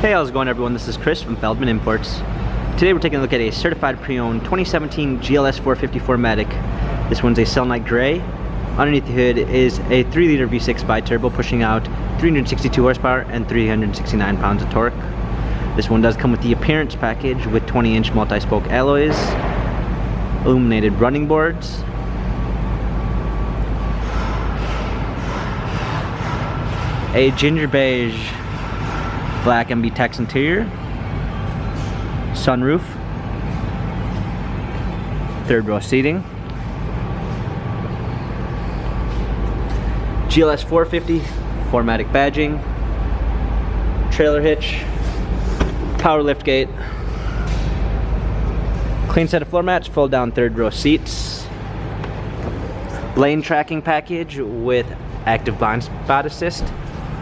Hey, how's it going everyone? This is Chris from Feldmann Imports. Today we're taking a look at a certified pre-owned 2017 GLS 450 4MATIC. This one's a Selenite Gray. Underneath the hood is a 3-liter V6 bi-turbo pushing out 362 horsepower and 369 pounds of torque. This one does come with the appearance package with 20-inch multi-spoke alloys, illuminated running boards, a ginger beige black MB Tex interior, sunroof, third row seating, GLS 450 4MATIC badging, trailer hitch, power lift gate, clean set of floor mats, fold down third row seats, lane tracking package with active blind spot assist,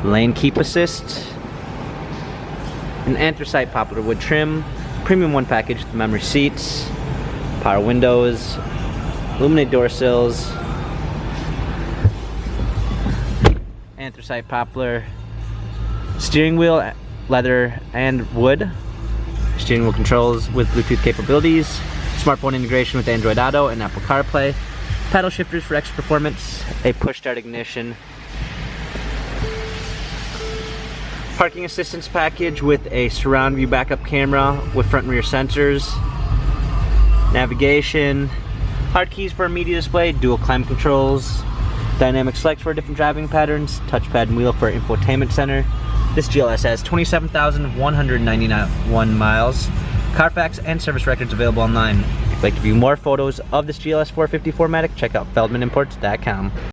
lane keep assist, an anthracite poplar wood trim, premium one package with memory seats, power windows, illuminated door sills, anthracite poplar, steering wheel, leather and wood, steering wheel controls with Bluetooth capabilities, smartphone integration with Android Auto and Apple CarPlay, paddle shifters for extra performance, a push start ignition, parking assistance package with a surround view backup camera with front and rear sensors, navigation, hard keys for a media display, dual climate controls, dynamic select for different driving patterns, touchpad and wheel for infotainment center. This GLS has 27,191 miles. Carfax and service records available online. If you'd like to view more photos of this GLS 450 4MATIC, check out feldmanimports.com.